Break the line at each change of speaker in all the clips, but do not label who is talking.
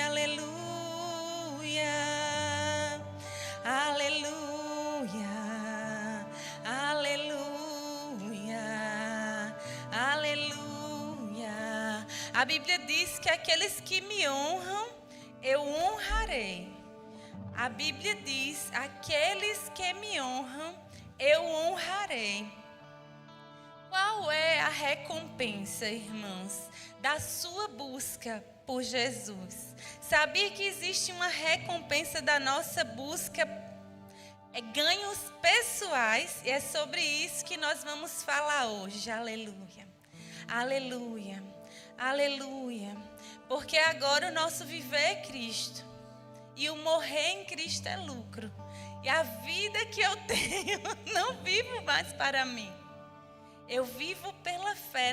aleluia, aleluia, aleluia, aleluia. A Bíblia diz que aqueles que me honram, eu honrarei. A Bíblia diz, aqueles que me honram, eu honrarei. Qual é a recompensa, irmãos, da sua busca por Jesus? Sabia que existe uma recompensa da nossa busca, ganhos pessoais, e é sobre isso que nós vamos falar hoje. Aleluia, aleluia, aleluia. Porque agora o nosso viver é Cristo, e o morrer em Cristo é lucro. E a vida que eu tenho, não vivo mais para mim. Eu vivo pela fé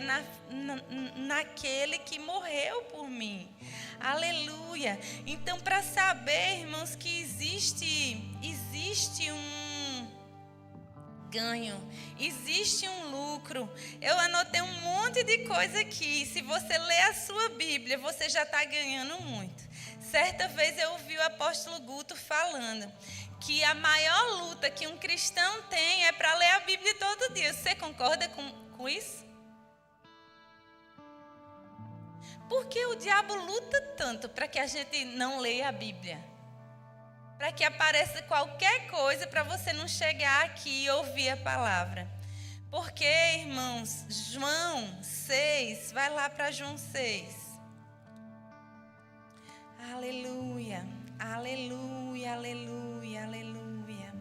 naquele que morreu por mim. Aleluia. Então, para saber, irmãos, que existe um ganho, existe um lucro. Eu anotei um monte de coisa aqui. Se você ler a sua Bíblia, você já está ganhando muito. Certa vez eu ouvi o apóstolo Guto falando que a maior luta que um cristão tem é para ler a Bíblia todo dia. Você concorda com isso? Por que o diabo luta tanto para que a gente não leia a Bíblia? Para que apareça qualquer coisa para você não chegar aqui e ouvir a palavra. Porque, irmãos, João 6, vai lá para João 6. Aleluia, aleluia, aleluia, aleluia,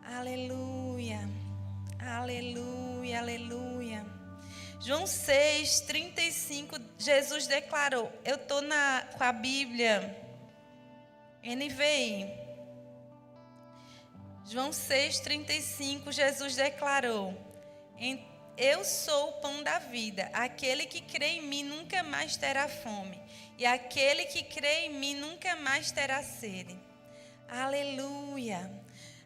aleluia, aleluia, aleluia. João 6, 35, Jesus declarou, eu estou com a Bíblia NVI. João 6, 35, Jesus declarou, eu sou o pão da vida, aquele que crê em mim nunca mais terá fome. E aquele que crê em mim nunca mais terá sede. Aleluia,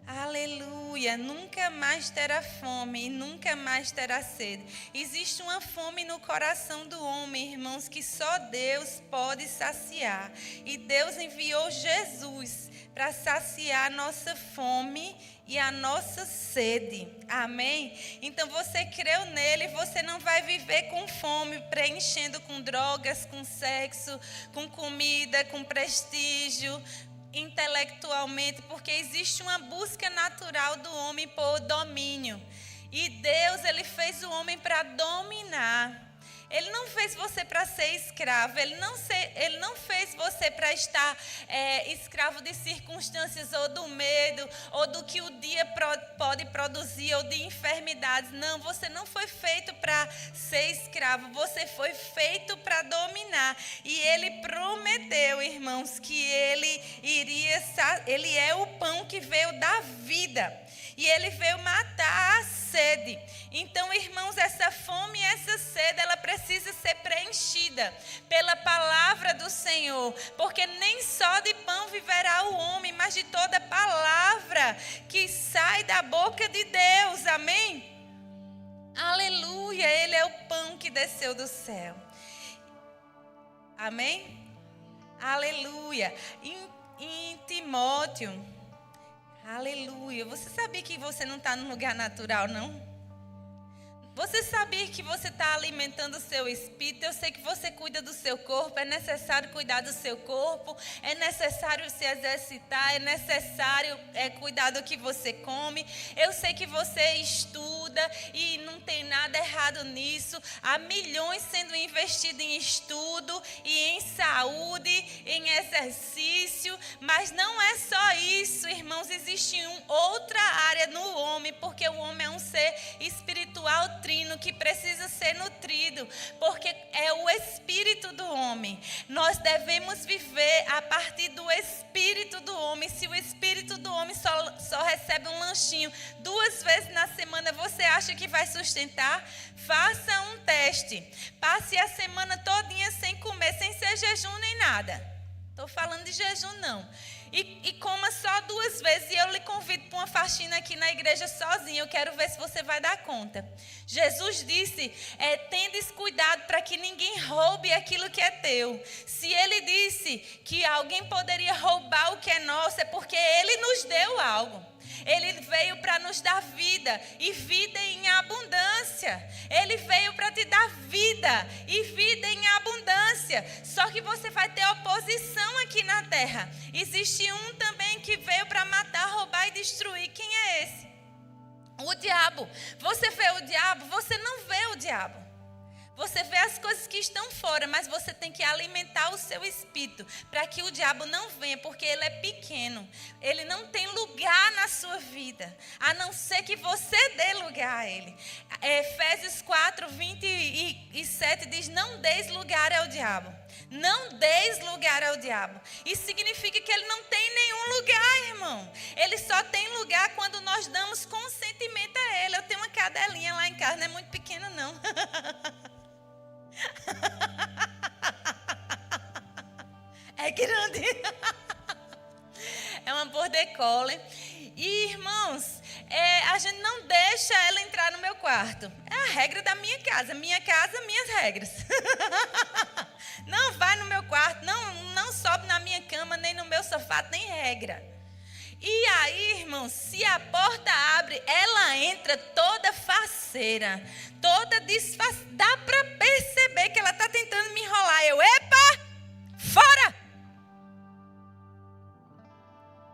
aleluia. Nunca mais terá fome e nunca mais terá sede. Existe uma fome no coração do homem, irmãos, que só Deus pode saciar. E Deus enviou Jesus para saciar a nossa fome e a nossa sede. Amém? Então você creu nele, você não vai viver com fome, preenchendo com drogas, com sexo, com comida, com prestígio, intelectualmente, porque existe uma busca natural do homem por domínio. E Deus, ele fez o homem para dominar. Ele não fez você para ser escravo. Ele não fez você para estar escravo de circunstâncias ou do medo, ou do que o dia pode produzir, ou de enfermidades. Não, você não foi feito para ser escravo. Você foi feito para dominar. E ele prometeu, irmãos, que ele é o pão que veio da vida. E ele veio matar a sede. Então, irmãos, essa fome e essa sede, ela precisa ser preenchida pela palavra do Senhor. Porque nem só de pão viverá o homem, mas de toda palavra que sai da boca de Deus. Amém? Aleluia, ele é o pão que desceu do céu. Amém? Aleluia. Em Timóteo... Aleluia. Você sabia que você não está num lugar natural, não? Você sabia que você está alimentando o seu espírito? Eu sei que você cuida do seu corpo. É necessário cuidar do seu corpo. É necessário se exercitar. É necessário cuidar do que você come. Eu sei que você estuda e não tem nada errado nisso. Há milhões sendo investidos em estudo e em saúde, em exercício. Mas não é só isso, irmãos. Existe outra área no homem, porque o homem é um ser espiritual trino que precisa ser nutrido, porque é o espírito do homem. Nós devemos viver a partir do espírito do homem. Se o espírito do homem só recebe um lanchinho 2 vezes na semana, você acha que vai sustentar? Faça um teste. Passe a semana todinha sem comer, sem ser jejum nem nada. Estou falando de jejum, não. e coma só 2 vezes. E eu lhe convido para uma faxina aqui na igreja sozinha. Eu quero ver se você vai dar conta. Jesus disse, tendes cuidado para que ninguém roube aquilo que é teu. Se ele disse que alguém poderia roubar o que é nosso, é porque ele nos deu algo. Ele veio para nos dar vida e vida em abundância. Ele veio para te dar vida e vida em abundância. Só que você vai ter oposição aqui na terra. Existe um também que veio para matar, roubar e destruir. Quem é esse? O diabo. Você vê o diabo? Você não vê o diabo. Você vê as coisas que estão fora, mas você tem que alimentar o seu espírito para que o diabo não venha, porque ele é pequeno. Ele não tem lugar na sua vida, a não ser que você dê lugar a ele. Efésios 4, 27 diz, não deis lugar ao diabo. Não deis lugar ao diabo. Isso significa que ele não tem nenhum lugar, irmão. Ele só tem lugar quando nós damos consentimento a ele. Eu tenho uma cadelinha lá em casa, não é muito pequena não. É grande. É uma border collie. E irmãos, a gente não deixa ela entrar no meu quarto. É a regra da minha casa. Minha casa, minhas regras. Não vai no meu quarto, não sobe na minha cama, nem no meu sofá, tem regra. E aí, irmãos, se a porta abre, ela entra toda faceira, toda disfarçada. Dá para perceber que ela está tentando me enrolar. Epa, fora!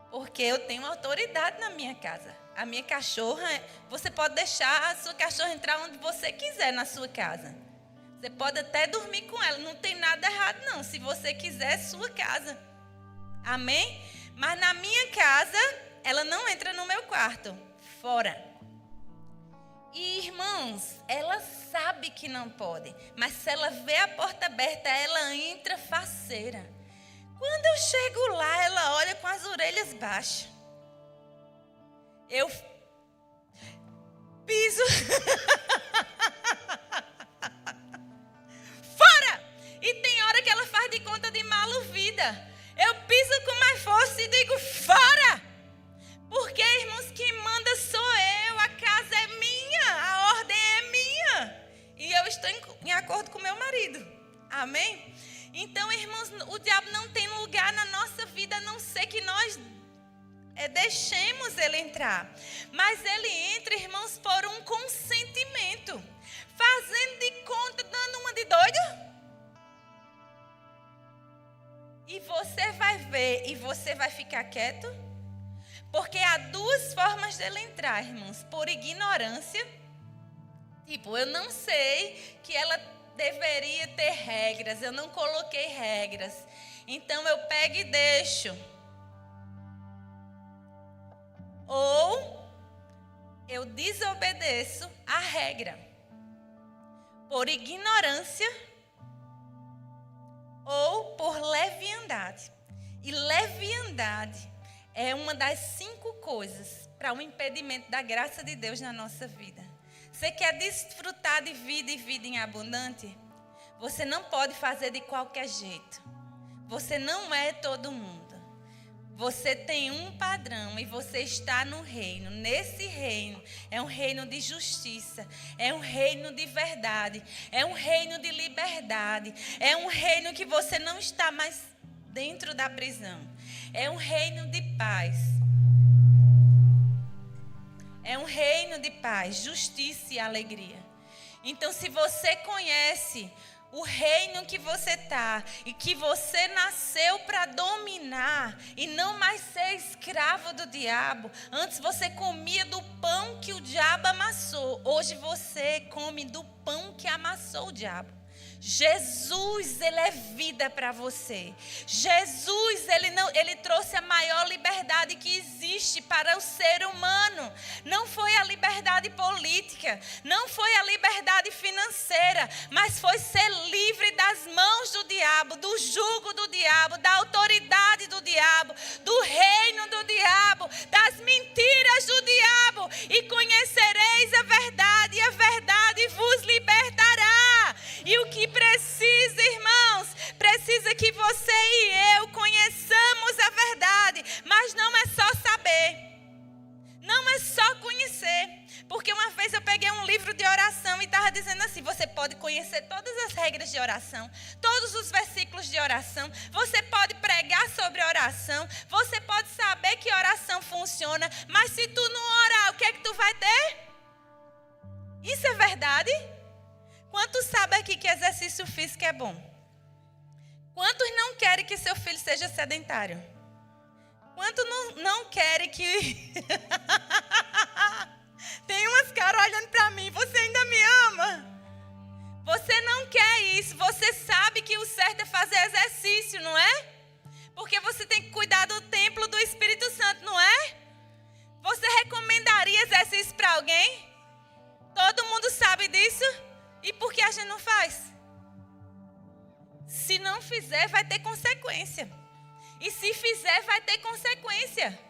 Porque eu tenho autoridade na minha casa. A minha cachorra, você pode deixar a sua cachorra entrar onde você quiser na sua casa. Você pode até dormir com ela, não tem nada errado não. Se você quiser, é sua casa. Amém? Mas na minha casa, ela não entra no meu quarto. Fora. E, irmãos, ela sabe que não pode. Mas se ela vê a porta aberta, ela entra faceira. Quando eu chego lá, ela olha com as orelhas baixas. Eu piso. Fora! E tem hora que ela faz de conta de mal-ouvida. Eu piso com mais força e digo, fora! Porque, irmãos, quem manda sou eu, a casa é minha, a ordem é minha. E eu estou em acordo com meu marido. Amém? Então, irmãos, o diabo não tem lugar na nossa vida, a não ser que nós deixemos ele entrar. Mas ele entra, irmãos, por um consentimento. Fazendo de conta, dando uma de doido. E você vai ver, e você vai ficar quieto. Porque há 2 formas dele entrar, irmãos. Por ignorância. Tipo, eu não sei que ela deveria ter regras. Eu não coloquei regras. Então eu pego e deixo. Ou eu desobedeço a regra. Por ignorância. Ou por leviandade. E leviandade é uma das 5 coisas para o impedimento da graça de Deus na nossa vida. Você quer desfrutar de vida e vida em abundante? Você não pode fazer de qualquer jeito. Você não é todo mundo. Você tem um padrão e você está no reino. Nesse reino é um reino de justiça, é um reino de verdade, é um reino de liberdade, é um reino que você não está mais dentro da prisão. É um reino de paz. É um reino de paz, justiça e alegria. Então, se você conhece o reino que você está e que você nasceu para dominar e não mais ser escravo do diabo. Antes você comia do pão que o diabo amassou. Hoje você come do pão que amassou o diabo. Jesus, ele é vida para você. Jesus, ele trouxe a maior liberdade que existe para o ser humano. Não foi a liberdade política, não foi a liberdade financeira, mas foi ser livre das mãos do diabo, do jugo do diabo, da autoridade do diabo, do reino do diabo, das mentiras do diabo. E conhecereis a verdade, e a verdade vos libertará. E o que precisa, irmãos, precisa que você e eu conheçamos a verdade conhecer todas as regras de oração, todos os versículos de oração. Você pode pregar sobre oração. Você pode saber que oração funciona. Mas se tu não orar, o que é que tu vai ter? Isso é verdade? Quantos sabem aqui que exercício físico é bom? Quantos não querem que seu filho seja sedentário? Quantos não querem que... Tem umas caras olhando para mim. Você ainda me ama? Você não quer isso. Você sabe que o certo é fazer exercício, não é? Porque você tem que cuidar do templo do Espírito Santo, não é? Você recomendaria exercício para alguém? Todo mundo sabe disso? E por que a gente não faz? Se não fizer, vai ter consequência. E se fizer, vai ter consequência.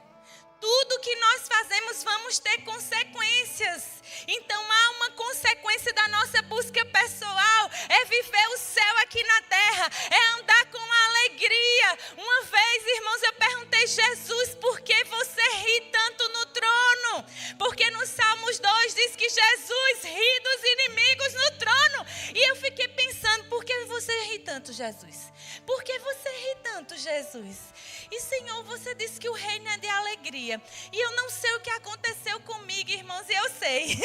Tudo que nós fazemos, vamos ter consequências. Então há uma consequência da nossa busca pessoal. É viver o céu aqui na terra. É andar com alegria. Uma vez, irmãos, eu perguntei: Jesus, por que você ri tanto no trono? Porque no Salmos 2 diz que Jesus ri dos inimigos no trono. E eu fiquei pensando: por que você ri tanto, Jesus? Por que você ri tanto, Jesus? E Senhor, você disse que o reino é de alegria. E eu não sei o que aconteceu comigo, irmãos, e eu sei.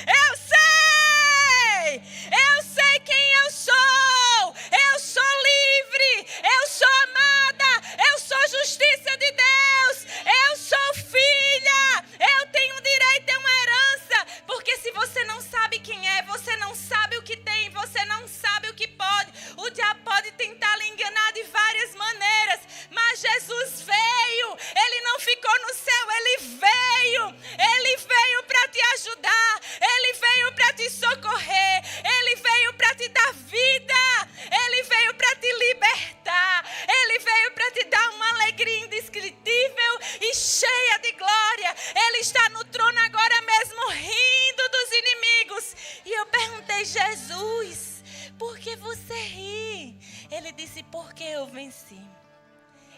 Eu sei! Eu sei quem eu sou! Eu sou livre! Eu sou amada! Eu sou justiça de Deus! Eu sou filha! Eu tenho direito a uma herança! Porque se você não sabe quem é, você não sabe o que tem, você não sabe o que pode. O diabo pode tentar lhe enganar de várias maneiras, mas Jesus veio. Ele não ficou no céu, ele veio para te ajudar, ele veio para te socorrer, ele veio para te dar vida, ele veio para te libertar, ele veio para te dar uma alegria indescritível e cheia de glória. Ele está no trono agora mesmo, rindo dos inimigos. E eu perguntei: Jesus, por que você ri? Ele disse: porque eu venci.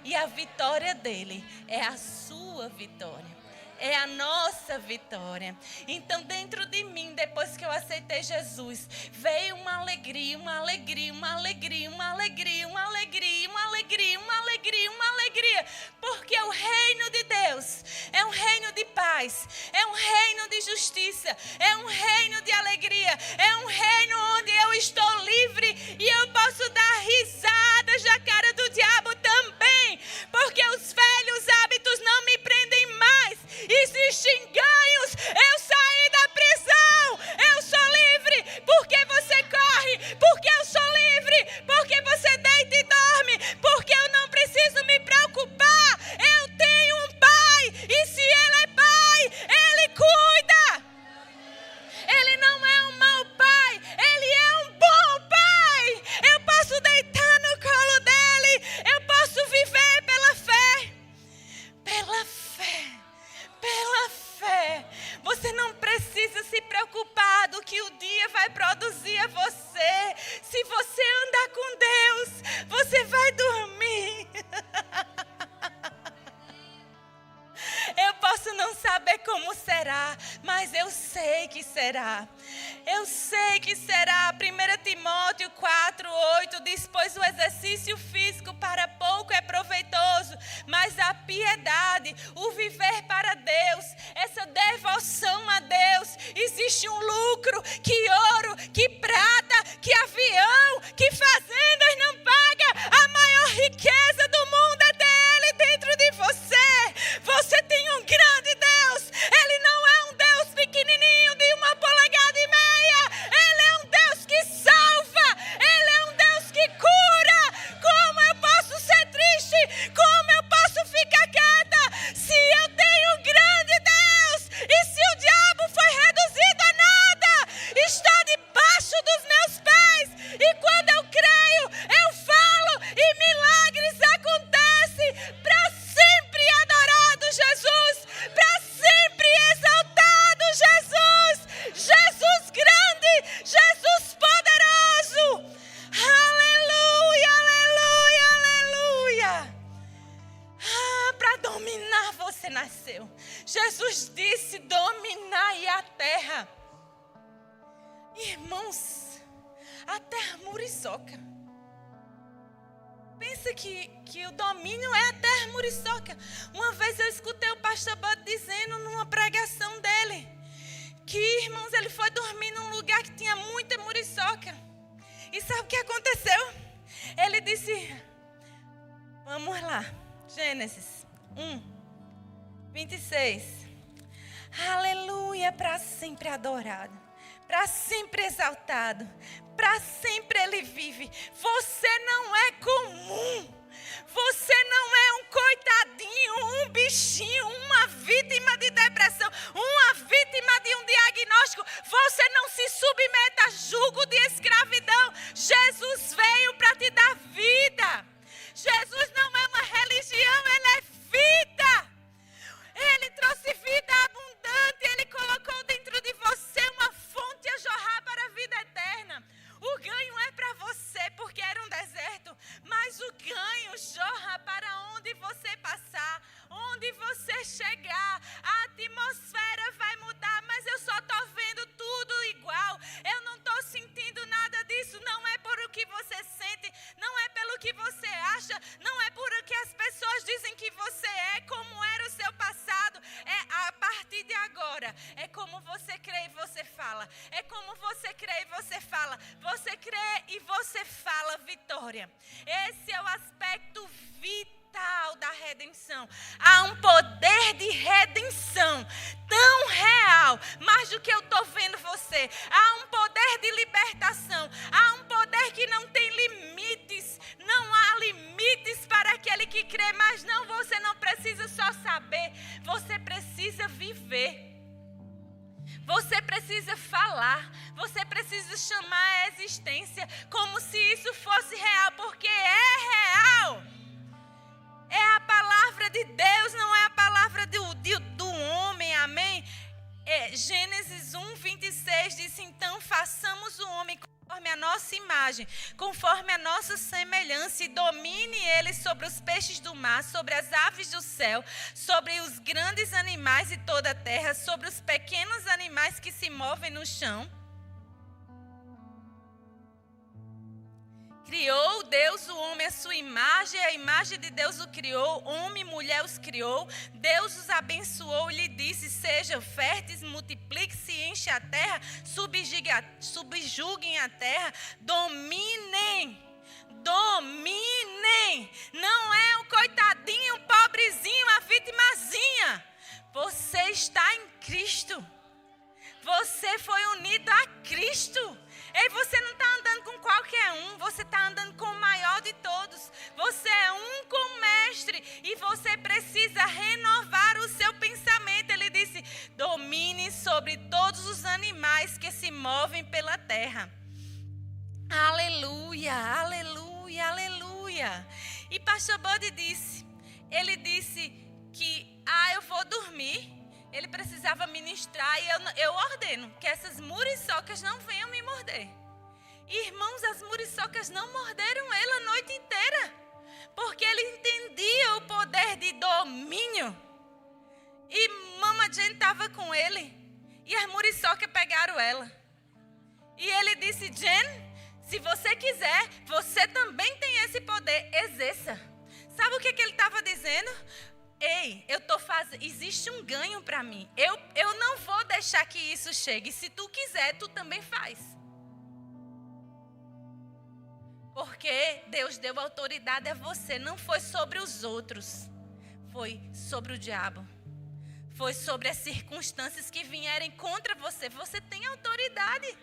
E a vitória dele é a sua vitória. É a nossa vitória. Então, dentro de mim, depois que eu aceitei Jesus, veio uma alegria, uma alegria, uma alegria, uma alegria, uma alegria, uma alegria, uma alegria, uma alegria. Porque o reino de Deus é um reino de paz, é um reino de justiça, é um reino de alegria, é um reino onde eu estou livre e eu posso dar risadas na cara do diabo também. Porque os velhos hábitos não me prendem mais. Existem ganhos. Eu saí da prisão. Eu sou livre. Porque você corre. Porque eu sou livre. Porque você deita e dorme. Porque eu não preciso me preocupar. Eu tenho um pai. E se ele é pai, ele cuida. Ele não é um mau pai. Ele é um bom pai. Eu posso deitar no colo dele. Eu posso viver pela fé. Pela fé. Pela fé. Você não precisa se preocupar do que o dia vai produzir a você. Se você andar com Deus, você vai dormir. Eu posso não saber como será, mas eu sei que será. Eu sei que será. 1 Timóteo 4:8 diz: pois o exercício físico para pouco é proveitoso, mas a piedade, o viver para Deus, essa devoção a Deus, existe um lucro que ouro, que prata, que avião, que fazendas não paga. A maior riqueza do mundo é dele dentro de você. Você tem um grande Deus. Ele não é um Deus pequenininho de 1,5 polegadas. Ele é um Deus que salva. Ele é um Deus que cura. Como eu posso ser triste? Como eu posso ficar quieta? Se eu tenho um grande Deus. E se o diabo foi reduzido a nada, está de Irmãos, até a muriçoca. Pensa que o domínio é até a muriçoca. Uma vez eu escutei o pastor Bud dizendo numa pregação dele que, irmãos, ele foi dormir num lugar que tinha muita muriçoca. E sabe o que aconteceu? Ele disse, vamos lá, Gênesis 1:26. Aleluia, para sempre adorado, para sempre exaltado, para sempre ele vive. Você não é comum. Você não é um coitadinho, um bichinho, uma vítima de depressão, uma vítima de um diagnóstico. Você não se submeta a jugo de escravidão. Jesus veio para te dar vida. Jesus não é uma religião, ele é vida. Ele trouxe vida abundante, ele colocou dentro de você uma fonte a jorrar para a vida eterna. O ganho é para você, porque era um deserto, mas o ganho jorra para onde você passar, onde você chegar. A atmosfera vai mudar, mas eu só estou vendo tudo igual. Eu não estou sentindo nada disso. Não é por o que você sente, não é pelo que você acha, não é por o que as pessoas dizem que você é, como era o seu passado. É a partir de agora, é como você crê e você fala. É como você crê e você fala. Você crê e você fala vitória. Esse é o aspecto vital da redenção. Há um poder de redenção tão real, mais do que eu estou vendo você. Há um poder de libertação. Há um poder que não tem limites. Não há limites para aquele que crê. Mas não, você não precisa só saber. Você precisa viver. Você precisa falar, você precisa chamar a existência como se isso fosse real, porque é real. É a palavra de Deus, não é a palavra do homem, amém? Gênesis 1:26 diz, então façamos o homem conforme a nossa imagem, conforme a nossa semelhança, e domine ele sobre os peixes do mar, sobre as aves do céu, sobre os grandes animais e toda a terra, sobre os pequenos animais que se movem no chão. Criou Deus o homem à sua imagem, a imagem de Deus o criou, homem e mulher os criou. Deus os abençoou e lhe disse, sejam férteis, multipliquem-se, enchem a terra, subjuguem a terra, dominem. Não é o coitadinho, o pobrezinho, a vitimazinha. Você está em Cristo. Você foi unido a Cristo. E você não está andando com qualquer um, você está andando com o maior de todos. Você é um com o mestre e você precisa renovar o seu pensamento. Ele disse, domine sobre todos os animais que se movem pela terra. Aleluia, aleluia, aleluia. E pastor Bud disse, ele disse que, eu vou dormir. Ele precisava ministrar e eu ordeno que essas muriçocas não venham me morder. Irmãos, as muriçocas não morderam ele a noite inteira, porque ele entendia o poder de domínio. E Mama Jane estava com ele e as muriçocas pegaram ela. E ele disse, Jane, se você quiser, você também tem esse poder, exerça. Sabe o que ele estava dizendo? Ei, existe um ganho para mim. Eu não vou deixar que isso chegue. Se tu quiser, tu também faz. Porque Deus deu autoridade a você. Não foi sobre os outros. Foi sobre o diabo. Foi sobre as circunstâncias que vierem contra você. Você tem autoridade.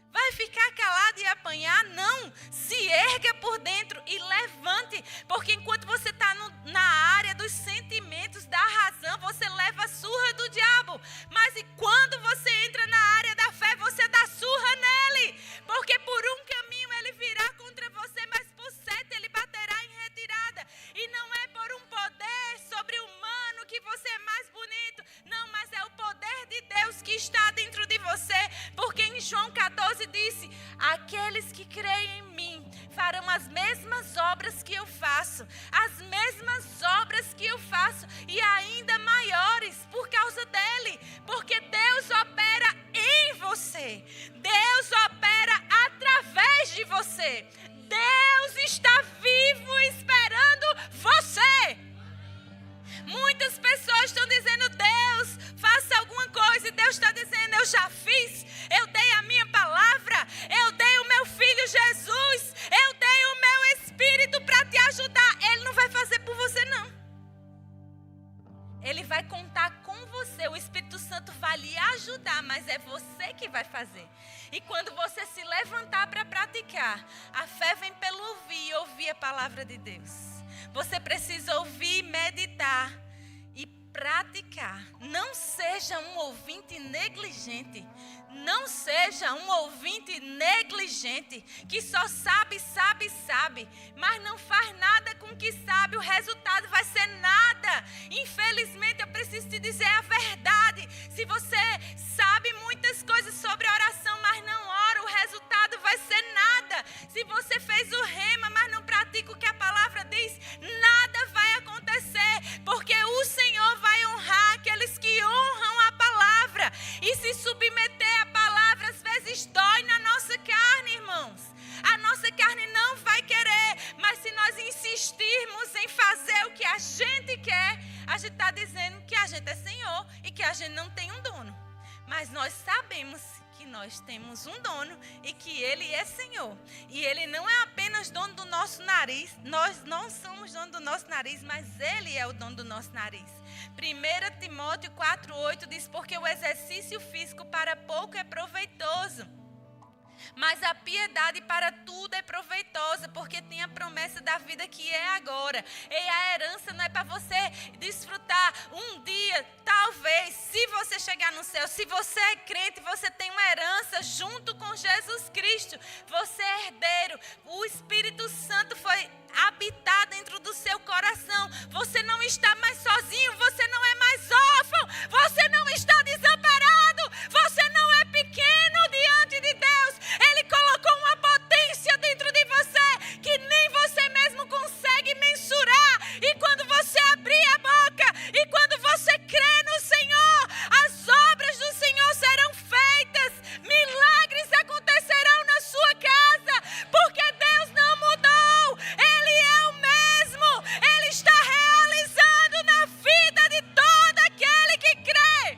Vai ficar calado e apanhar? Não. Se erga por dentro e levante. Porque enquanto você está na área dos sentimentos, da razão, você leva a surra do diabo. Mas e quando você entra na área da fé, você dá surra nele. Porque por um caminho ele virá contra você, mas por 7 ele baterá em retirada. E não é por um poder sobre-humano que você é mais bonito. Não, mas é o poder de Deus que está dentro de você. Porque em João 14 disse, aqueles que creem em mim farão as mesmas obras que eu faço, as mesmas obras que eu faço e ainda maiores por causa dele, porque Deus opera em você. Deus opera através de você. Deus está vivo esperando você. Muitas pessoas estão dizendo: Deus, faça alguma coisa. E Deus está dizendo: eu já fiz. Eu dei a minha palavra. Eu dei o meu filho Jesus. Eu dei o meu Espírito para te ajudar. Ele não vai fazer por você, não. Ele vai contar com você. O Espírito Santo vai lhe ajudar, mas é você que vai fazer. E quando você se levantar para praticar, a fé vem pelo ouvir e ouvir a palavra de Deus. Você precisa ouvir, meditar e praticar. Não seja um ouvinte negligente. Não seja um ouvinte negligente que só sabe, mas não faz nada com o que sabe. O resultado vai ser nada. Infelizmente, eu preciso te dizer a verdade. Se você sabe muitas coisas sobre oração, mas não ora, o resultado vai ser nada. Se você fez o rema, mas não pratica o que a palavra diz, nada vai acontecer, porque o Senhor vai honrar aqueles que honram a palavra. E se submeter à palavra às vezes dói na nossa carne, irmãos. A nossa carne não vai querer, mas se nós insistirmos em fazer o que a gente quer, a gente está dizendo que a gente é Senhor e que a gente não tem um dono. Mas nós sabemos que nós temos um dono e que Ele é Senhor. E Ele não é apenas dono do nosso nariz. Nós não somos dono do nosso nariz, mas Ele é o dono do nosso nariz. 1 Timóteo 4,8 diz: porque o exercício físico para pouco é proveitoso, mas a piedade para tudo é proveitosa, porque tem a promessa da vida que é agora. E a herança não é para você desfrutar um dia, talvez, se você chegar no céu. Se você é crente, você tem uma herança junto com Jesus Cristo. Você é herdeiro. O Espírito Santo foi habitar dentro do seu coração. Você não está mais sozinho, você não é mais órfão, você não está desamparado, você não é pequeno diante de Deus. Ele colocou uma potência dentro de você que nem você mesmo consegue mensurar. E quando você abrir a boca e quando você crê no Senhor, as obras do Senhor serão feitas, milagres acontecerão na sua casa, porque Deus não mudou. Ele é o mesmo. Ele está realizando na vida de todo aquele que crê.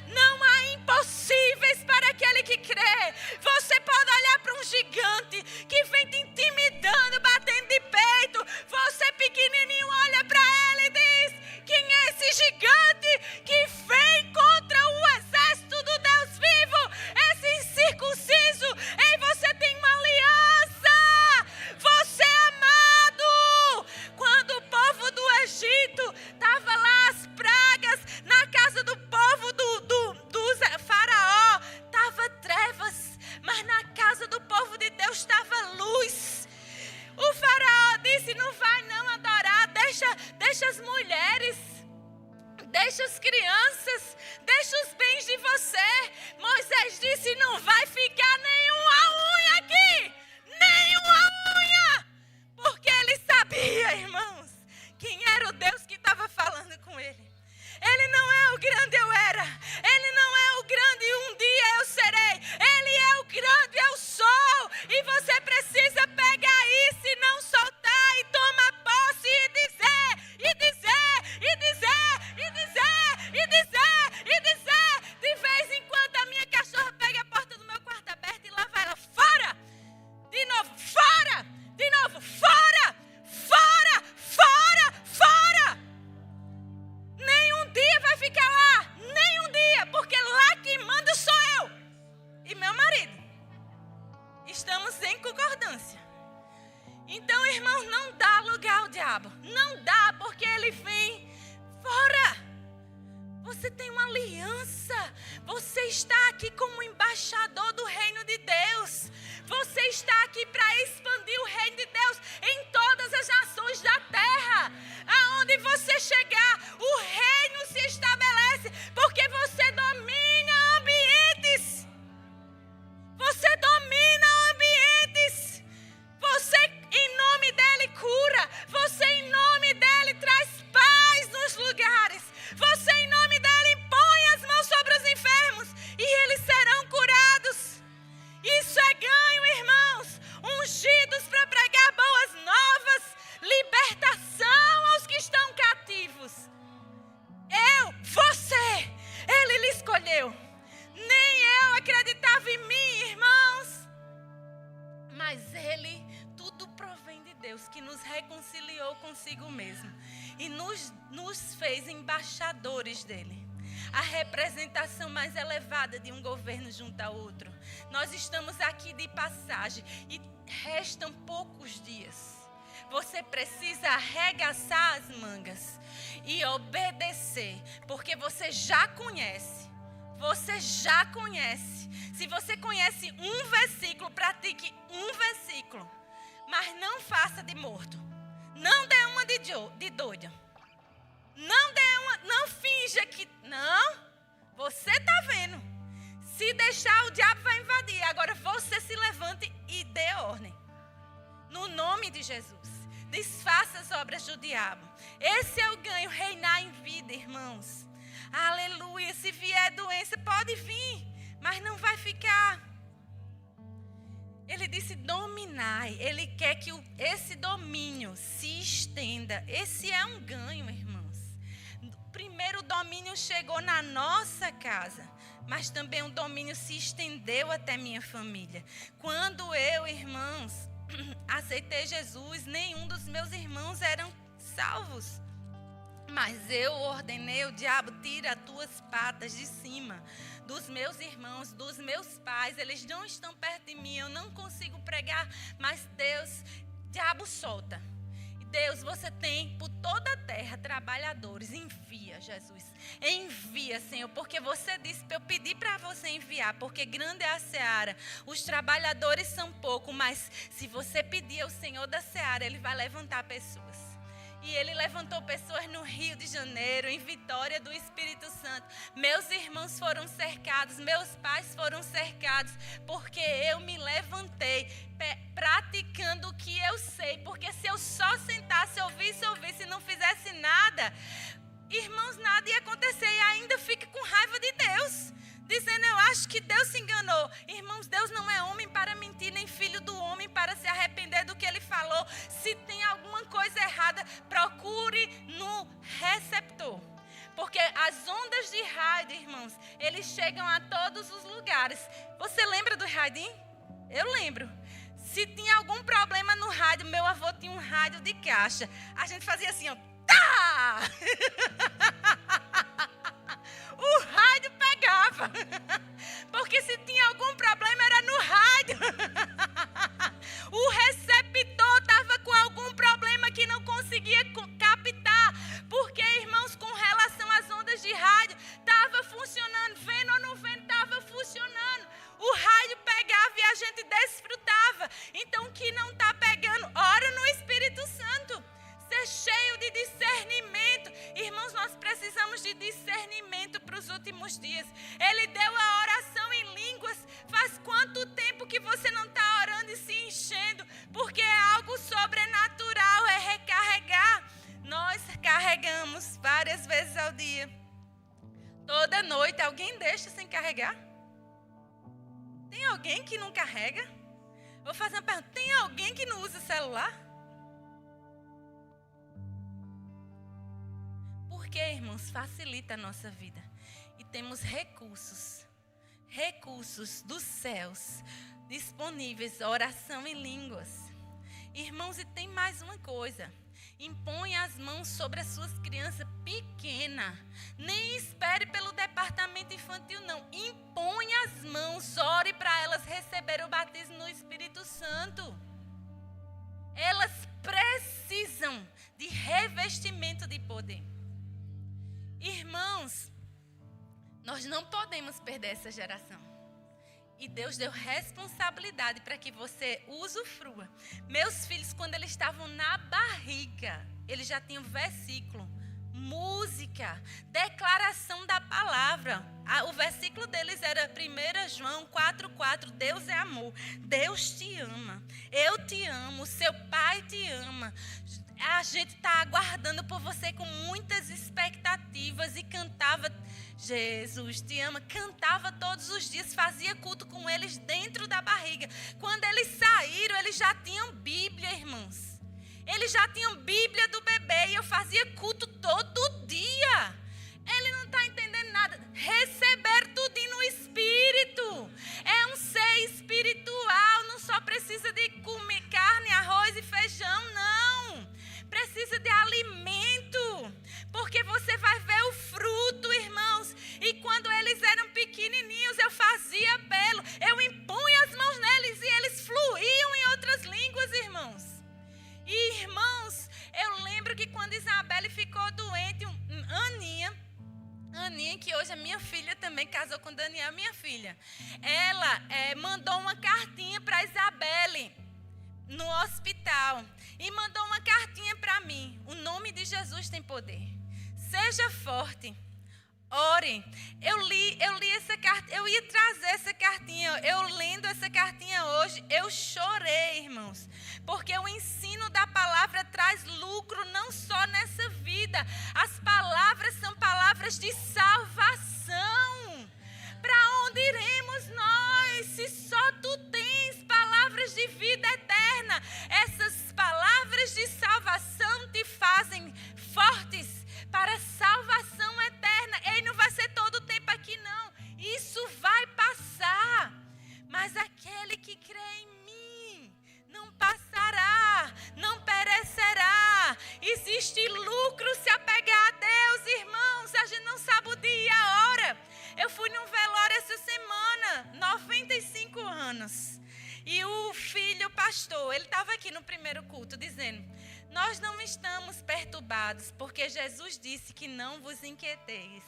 Não há impossíveis para aquele que crê. Você pode olhar para um gigante que vem te intimidando, batendo de peito. Você pequenininho olha para ele e diz: quem é esse gigante que vem contra o exército do Deus vivo? Esse incircunciso. Ei, você tem uma aliança. Você é amado. Quando o povo do Egito estava lá, as pragas na casa do povo do faraó, estava trevas, mas na casa do povo de Deus estava luz. O faraó disse: não vai não adorar, deixa as mulheres, deixa as crianças, deixa os bens de você. Moisés disse: não vai ficar nenhuma unha aqui, nenhuma unha, porque ele sabia, irmãos, quem era o Deus que estava falando com ele. Ele não é o grande eu era. Ele não é o grande um dia eu serei. Ele é o grande eu sou. E você precisa pegar isso e não soltar e tomar posse e dizer, e dizer, e dizer, e dizer, e dizer, e dizer. De vez em quando a minha cachorra pega a porta do meu quarto aberta e lá vai ela. Fora! De novo, fora! De novo, fora! Fora! Fora! Fora! Nenhum dia vai ficar lá, nenhum dia, porque lá quem manda sou eu e meu marido. Estamos em concordância. Então, irmãos, não dá lugar ao diabo. Não dá, porque ele vem fora. Você tem uma aliança. Você está aqui como embaixador do reino de Deus. Você está aqui para expandir o reino de Deus em todas as nações da terra. Aonde você chegar, o reino se estabelece, porque você domina ambientes. Você domina ambientes. Você, em nome dele, cura. Você, em nome dele, traz paz nos lugares. Você, em nome dele, impõe as mãos sobre os enfermos e Deus que nos reconciliou consigo mesmo e nos fez embaixadores dele. A representação mais elevada de um governo junto a outro. Nós estamos aqui de passagem e restam poucos dias. Você precisa arregaçar as mangas e obedecer, porque você já conhece. Você já conhece. Se você conhece um versículo, pratique um versículo. Mas não faça de morto. Não dê uma de doida. Não finja que... Não. Você está vendo. Se deixar, o diabo vai invadir. Agora você se levante e dê ordem. No nome de Jesus. Desfaça as obras do diabo. Esse é o ganho, reinar em vida, irmãos. Aleluia. Se vier doença, pode vir, mas não vai ficar. Ele disse dominai. Ele quer que esse domínio se estenda. Esse é um ganho, irmãos. Primeiro o domínio chegou na nossa casa, mas também o domínio se estendeu até minha família. Quando eu, irmãos, aceitei Jesus, nenhum dos meus irmãos eram salvos. Mas eu ordenei o diabo, tira as tuas patas de cima dos meus irmãos, dos meus pais. Eles não estão perto de mim, eu não consigo pregar. Mas Deus, diabo solta. Deus, você tem por toda a terra trabalhadores. Envia, Jesus. Envia, Senhor, porque você disse para eu pedir para você enviar, porque grande é a seara. Os trabalhadores são poucos, mas se você pedir ao Senhor da seara, Ele vai levantar pessoas. E Ele levantou pessoas no Rio de Janeiro, em Vitória do Espírito Santo. Meus irmãos foram cercados, meus pais foram cercados, porque eu me levantei praticando o que eu sei. Porque se eu só sentasse, ouvisse e não fizesse nada, irmãos, nada ia acontecer. E ainda fica com raiva de Deus, dizendo, eu acho que Deus se enganou. Irmãos, Deus não é homem para mentir, nem filho do homem para se arrepender do que Ele falou. Se tem alguma coisa errada, procure no receptor. Porque as ondas de rádio, irmãos, eles chegam a todos os lugares. Você lembra do radinho? Eu lembro. Se tinha algum problema no rádio, meu avô tinha um rádio de caixa. A gente fazia assim, ó. Tá! O rádio pegava. Porque se tinha algum problema era no rádio. O receptor estava com algum problema que não conseguia captar. Porque, irmãos, com relação às ondas de rádio, estava funcionando. Vendo ou não vendo, estava funcionando. O rádio pegava e a gente desfrutava. Então, o que não está pegando, ora no Espírito Santo. Ser cheio de discernimento. Irmãos, nós precisamos de discernimento para os últimos dias. Ele deu a oração em línguas. Faz quanto tempo que você não está orando e se enchendo? Porque é algo sobrenatural, é recarregar. Nós carregamos várias vezes ao dia. Toda noite, alguém deixa sem carregar? Tem alguém que não carrega? Vou fazer uma pergunta. Tem alguém que não usa celular? Porque, irmãos, facilita a nossa vida. E temos recursos dos céus disponíveis, oração em línguas. Irmãos, e tem mais uma coisa. Impõe as mãos sobre as suas crianças pequenas. Nem espere pelo departamento infantil, não. Impõe as mãos, ore para elas receberem o batismo no Espírito Santo. Elas precisam de revestimento de poder. Irmãos, nós não podemos perder essa geração. E Deus deu responsabilidade para que você usufrua. Meus filhos, quando eles estavam na barriga, eles já tinham versículo, música, declaração da palavra. O versículo deles era 1 João 4,4. Deus é amor. Deus te ama. Eu te amo. Seu pai te ama. A gente está aguardando por você com muitas expectativas e cantava, Jesus te ama, cantava todos os dias, fazia culto com eles dentro da barriga. Quando eles saíram, eles já tinham Bíblia, irmãos. Eles já tinham Bíblia do bebê e eu fazia culto todo dia. Ele não está entendendo nada. Receber tudo no Espírito. É um ser espiritual, não só precisa de comer carne, arroz e feijão, não. também casou com Daniel, minha filha. Ela mandou uma cartinha para Isabelle no hospital. E mandou uma cartinha para mim. O nome de Jesus tem poder. Seja forte. Ore. Eu li essa carta. Eu ia trazer essa cartinha. Eu lendo essa cartinha hoje, eu chorei, irmãos. Porque o ensino da palavra traz lucro não só nessa vida. As palavras são palavras de salvação. Para onde iremos nós, se só tu tens palavras de vida eterna? Essas palavras de salvação te fazem fortes para a salvação eterna. E não vai ser todo o tempo aqui, não. Isso vai passar. Mas aquele que crê em mim não passará, não perecerá. Existe lucro se apegar a Deus, irmãos. A gente não sabe o dia e a hora. Eu fui num velório essa semana, 95 anos. E o filho pastor, ele estava aqui no primeiro culto dizendo: nós não estamos perturbados, porque Jesus disse que não vos inquieteis.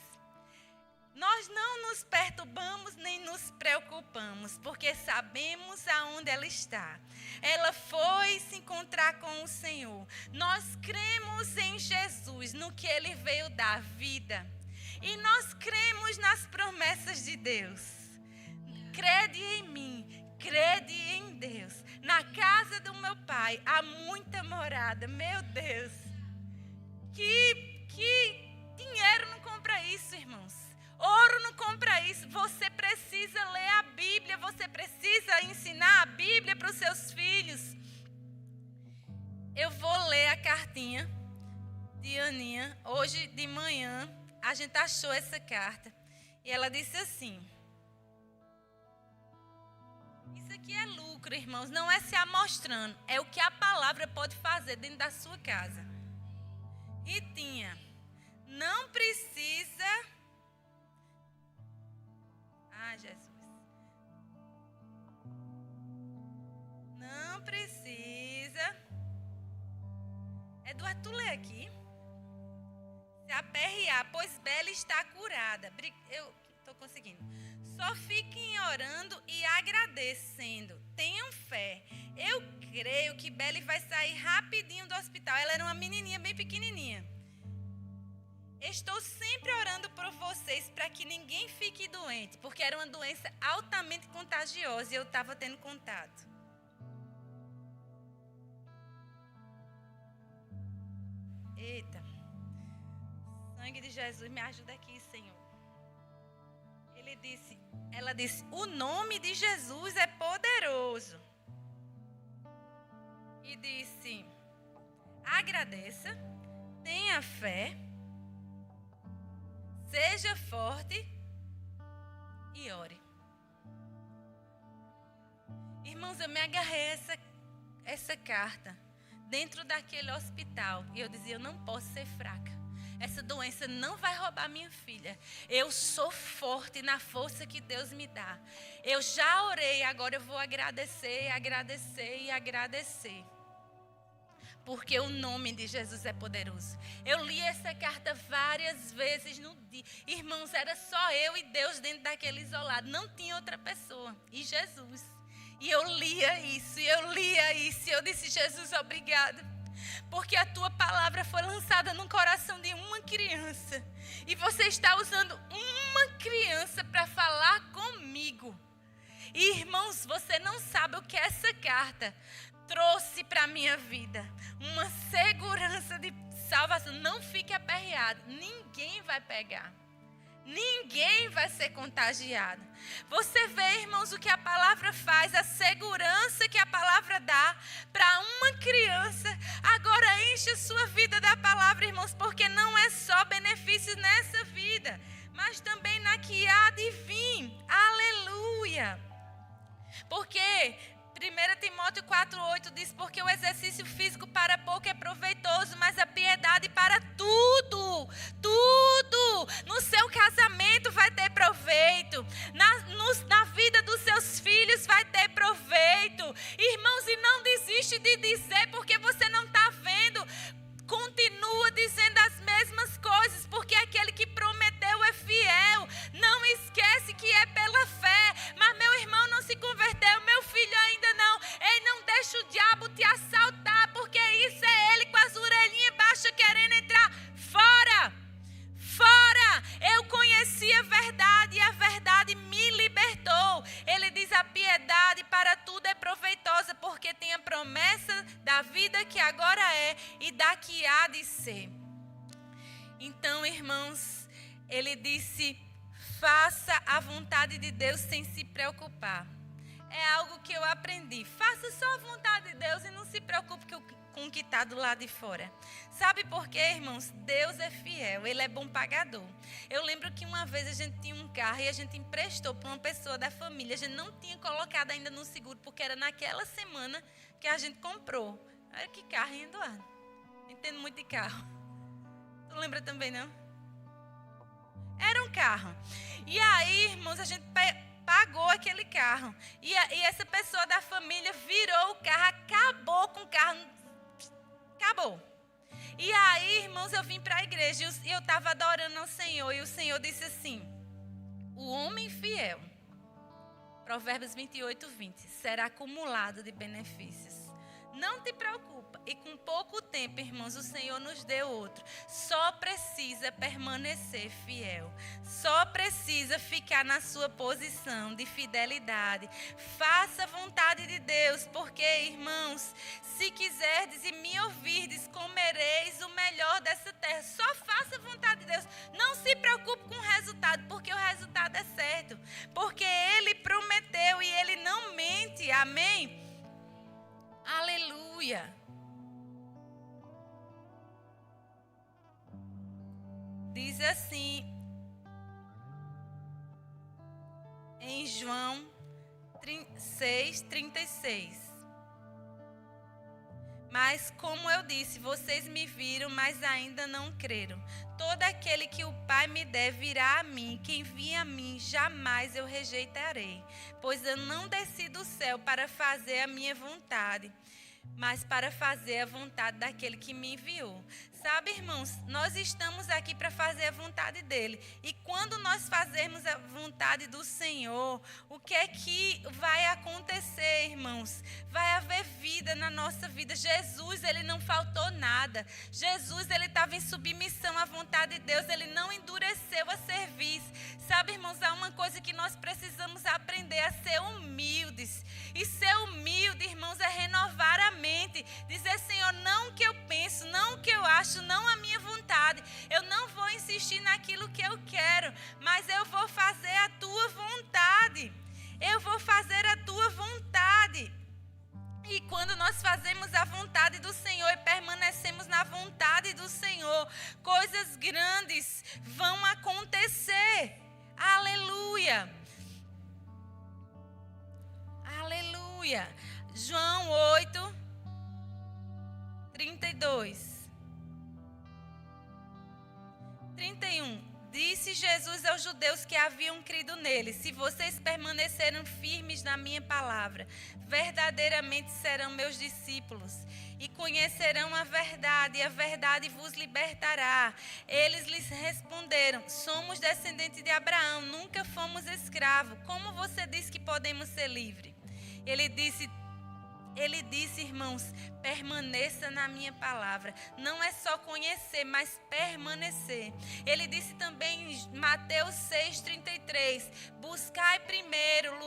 Nós não nos perturbamos nem nos preocupamos, porque sabemos aonde ela está. Ela foi se encontrar com o Senhor. Nós cremos em Jesus, no que Ele veio dar vida. E nós cremos nas promessas de Deus. Crede em mim, crede em Deus. Na casa do meu pai há muita morada. Meu Deus. Que dinheiro não compra isso, irmãos. Ouro não compra isso. Você precisa ler a Bíblia. Você precisa ensinar a Bíblia para os seus filhos. Eu vou ler a cartinha de Aninha. Hoje de manhã a gente achou essa carta. E ela disse assim: isso aqui é lucro, irmãos. Não é se amostrando. É o que a palavra pode fazer dentro da sua casa. Ritinha, não precisa... Ah, Jesus. Não precisa... Eduardo, tu lê aqui. Se aperrear, pois Bela está curada. Eu estou conseguindo. Só fiquem orando e agradecendo. Tenham fé. Eu creio que Bela vai sair rapidinho do hospital. Ela era uma menininha bem pequenininha. Estou sempre orando por vocês para que ninguém fique doente, porque era uma doença altamente contagiosa e eu estava tendo contato. Eita. Sangue de Jesus, me ajuda aqui, Senhor. Ela disse, o nome de Jesus é poderoso. E disse, agradeça, tenha fé, seja forte e ore. Irmãos, eu me agarrei a essa carta dentro daquele hospital. E eu dizia, eu não posso ser fraca. Essa doença não vai roubar minha filha. Eu sou forte na força que Deus me dá. Eu já orei, agora eu vou agradecer, agradecer e agradecer. Porque o nome de Jesus é poderoso. Eu li essa carta várias vezes no dia. Irmãos, era só eu e Deus dentro daquele isolado. Não tinha outra pessoa. E Jesus. E eu lia isso, e eu disse, Jesus, obrigada. Porque a tua palavra foi lançada no coração de uma criança. E você está usando uma criança para falar comigo. E, irmãos, você não sabe o que essa carta trouxe para a minha vida. Uma segurança de salvação. Não fique aperreado. Ninguém vai pegar. Ninguém vai ser contagiado. Você vê, irmãos, o que a palavra faz, a segurança que a palavra dá para uma criança. Agora enche a sua vida da palavra, irmãos, porque não é só benefícios nessa vida, mas também na que há de vir. Aleluia! Porque 1 Timóteo 4,8 diz, porque o exercício físico para pouco é proveitoso, mas a piedade para tudo, tudo. No seu casamento vai ter proveito, na vida dos seus filhos vai ter proveito. Irmãos, e não desiste de dizer, porque você não está vendo. Continua dizendo as mesmas coisas, porque aquele que prometeu é fiel. Não esquece da vida que agora é e da que há de ser. Então, irmãos, ele disse: faça a vontade de Deus sem se preocupar. É algo que eu aprendi. Faça só a vontade de Deus e não se preocupe com o que está do lado de fora. Sabe por quê, irmãos? Deus é fiel, Ele é bom pagador. Eu lembro que uma vez a gente tinha um carro e a gente emprestou para uma pessoa da família. A gente não tinha colocado ainda no seguro, porque era naquela semana que a gente comprou. Olha que carro, hein, Eduardo? Não entendo muito de carro. Tu lembra também, não? Era um carro. E aí, irmãos, a gente pagou aquele carro. E essa pessoa da família virou o carro, acabou com o carro. Acabou. E aí, irmãos, eu vim para a igreja e eu estava adorando ao Senhor. E o Senhor disse assim: o homem fiel, Provérbios 28:20, será acumulado de benefícios. Não te preocupa. E com pouco tempo, irmãos, o Senhor nos deu outro. Só precisa permanecer fiel. Só precisa ficar na sua posição de fidelidade. Faça a vontade de Deus, porque, irmãos, se quiserdes e me ouvirdes, comereis o melhor dessa terra. Só faça a vontade de Deus. Não se preocupe com o resultado, porque o resultado é certo. Porque Ele prometeu e Ele não mente. Amém? Aleluia. Diz assim em João 6:36. Mas como eu disse, vocês me viram, mas ainda não creram. Todo aquele que o Pai me der virá a mim. Quem vir a mim, jamais eu rejeitarei. Pois eu não desci do céu para fazer a minha vontade, mas para fazer a vontade daquele que me enviou. Sabe, irmãos, nós estamos aqui para fazer a vontade dele. E quando nós fazermos a vontade do Senhor, o que é que vai acontecer, irmãos? Vai haver vida na nossa vida. Jesus, ele não faltou nada. Jesus, ele estava em submissão à vontade de Deus. Ele não endureceu a serviço. Sabe, irmãos, há uma coisa que nós precisamos aprender: a ser humildes. E ser humilde, irmãos, é renovar a mente. Dizer: Senhor, não o que eu penso, não o que eu acho, não a minha vontade. Eu não vou insistir naquilo que eu quero, mas eu vou fazer a tua vontade. Eu vou fazer a tua vontade. E quando nós fazemos a vontade do Senhor e permanecemos na vontade do Senhor, coisas grandes vão acontecer. Aleluia. Aleluia. João 8:32. 31. Disse Jesus aos judeus que haviam crido nele: se vocês permanecerem firmes na minha palavra, verdadeiramente serão meus discípulos e conhecerão a verdade, e a verdade vos libertará. Eles lhes responderam: somos descendentes de Abraão, nunca fomos escravos. Como você diz que podemos ser livres? Ele disse, irmãos, permaneça na minha palavra. Não é só conhecer, mas permanecer. Ele disse também em Mateus 6:33, buscai em primeiro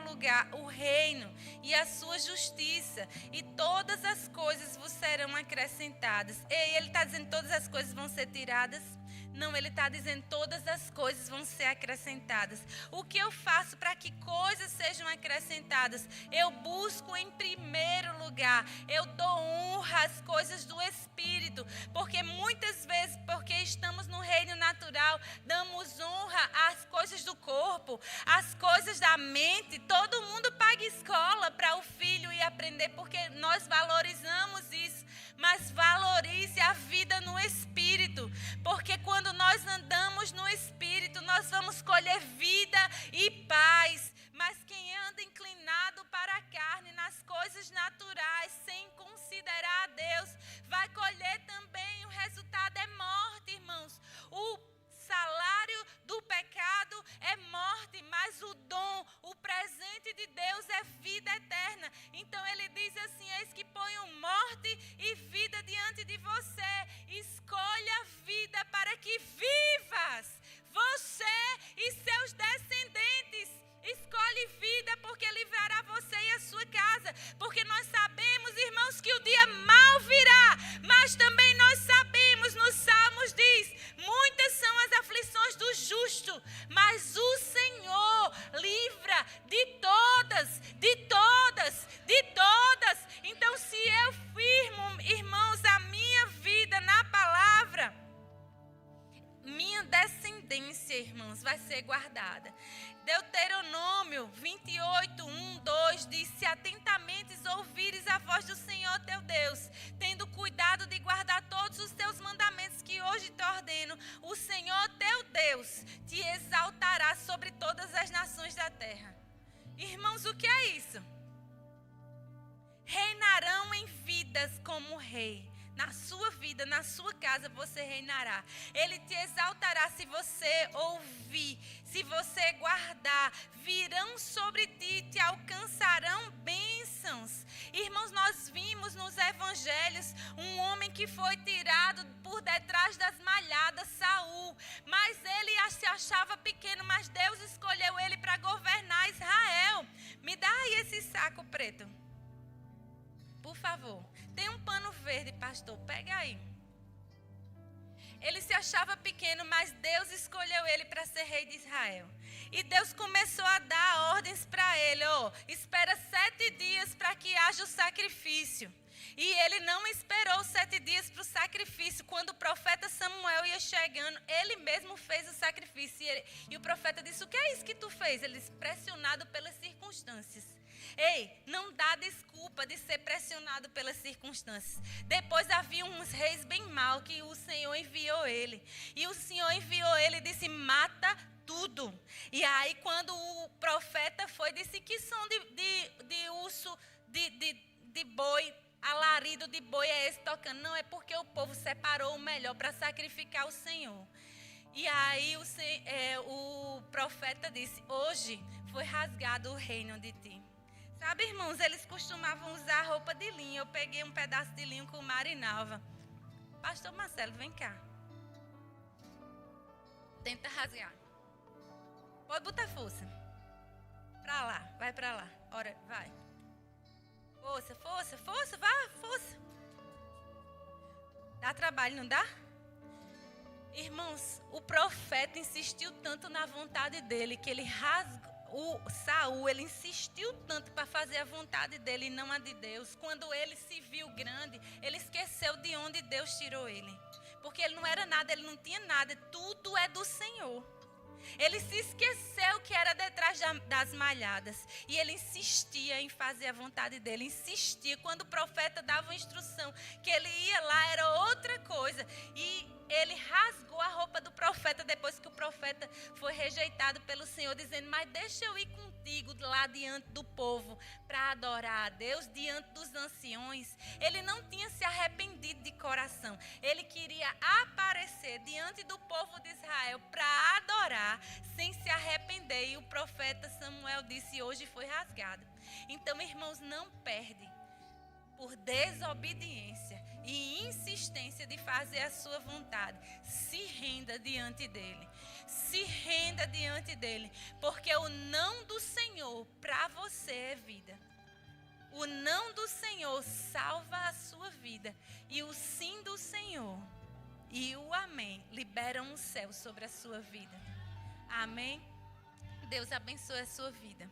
lugar, o reino e a sua justiça, e todas as coisas vos serão acrescentadas. E ele está dizendo todas as coisas vão ser tiradas? Não, ele está dizendo todas as coisas vão ser acrescentadas. O que eu faço para que coisas sejam acrescentadas? Eu busco em primeiro lugar. Eu dou honra às coisas do Espírito. Porque muitas vezes, porque estamos no reino natural, damos honra às coisas do corpo, às coisas da mente. Todo mundo paga escola para o filho ir aprender, porque nós valorizamos isso. Mas valorize a vida no Espírito. Porque quando nós andamos no Espírito, nós vamos colher vida e paz. Mas quem anda inclinado para a carne, nas coisas naturais, sem considerar a Deus, vai colher também. O resultado é morte, irmãos. O salário do pecado é morte, mas o dom, o presente de Deus é vida eterna. Então ele diz assim: eis que ponho morte e vida diante de você. Escolha a vida para que vivas. Você e seus descendentes. Escolhe vida, porque livrará você e a sua casa. Porque nós sabemos, irmãos, se atentamente ouvires a voz do Senhor teu Deus, tendo cuidado de guardar todos os teus mandamentos que hoje te ordeno, o Senhor teu Deus te exaltará sobre todas as nações da terra. Irmãos, o que é isso? Reinarão em vidas como rei. Na sua vida, na sua casa, você reinará. Ele te exaltará se você ouvir, se você guardar. Virão sobre ti e te alcançarão bênçãos. Irmãos, nós vimos nos evangelhos um homem que foi tirado por detrás das malhadas, Saul. Mas ele se achava pequeno, mas Deus escolheu ele para governar Israel. Me dá aí esse saco preto. Por favor, tem um pano verde, pastor, pega aí. Ele se achava pequeno, mas Deus escolheu ele para ser rei de Israel. E Deus começou a dar ordens para ele, espera 7 dias para que haja o sacrifício. E ele não esperou 7 dias para o sacrifício. Quando o profeta Samuel ia chegando, ele mesmo fez o sacrifício. E o profeta disse, o que é isso que tu fez? Ele disse, pressionado pelas circunstâncias. Ei, não dá desculpa de ser pressionado pelas circunstâncias. Depois havia uns reis bem maus que o Senhor enviou ele. E o Senhor enviou ele e disse, mata tudo. E aí quando o profeta foi, disse, que som de urso, de boi, alarido de boi é esse tocando? Não, é porque o povo separou o melhor para sacrificar o Senhor. E aí o profeta disse, hoje foi rasgado o reino de ti. Sabe, irmãos, eles costumavam usar roupa de linho. Eu peguei um pedaço de linho com o Marinalva. Pastor Marcelo, vem cá. Tenta rasgar. Pode botar força. Pra lá, vai pra lá. Ora, vai. Força, força, força, vá, força. Dá trabalho, não dá? Irmãos, o profeta insistiu tanto na vontade dele que ele rasgou. O Saul, ele insistiu tanto para fazer a vontade dele e não a de Deus. Quando ele se viu grande, ele esqueceu de onde Deus tirou ele. Porque ele não era nada, ele não tinha nada. Tudo é do Senhor. Ele se esqueceu que era detrás das malhadas. E ele insistia em fazer a vontade dele. Insistia. Quando o profeta dava uma instrução que ele ia lá, era outra coisa. E ele rasgou a roupa do profeta depois que o profeta foi rejeitado pelo Senhor, dizendo, mas deixa eu ir contigo lá diante do povo para adorar a Deus, diante dos anciões. Ele não tinha se arrependido de coração. Ele queria aparecer diante do povo de Israel para adorar sem se arrepender. E o profeta Samuel disse, hoje foi rasgado. Então, irmãos, não perde por desobediência e insistência de fazer a sua vontade. Se renda diante dele. Se renda diante dele. Porque o não do Senhor para você é vida. O não do Senhor salva a sua vida. E o sim do Senhor e o amém liberam o céu sobre a sua vida. Amém? Deus abençoe a sua vida.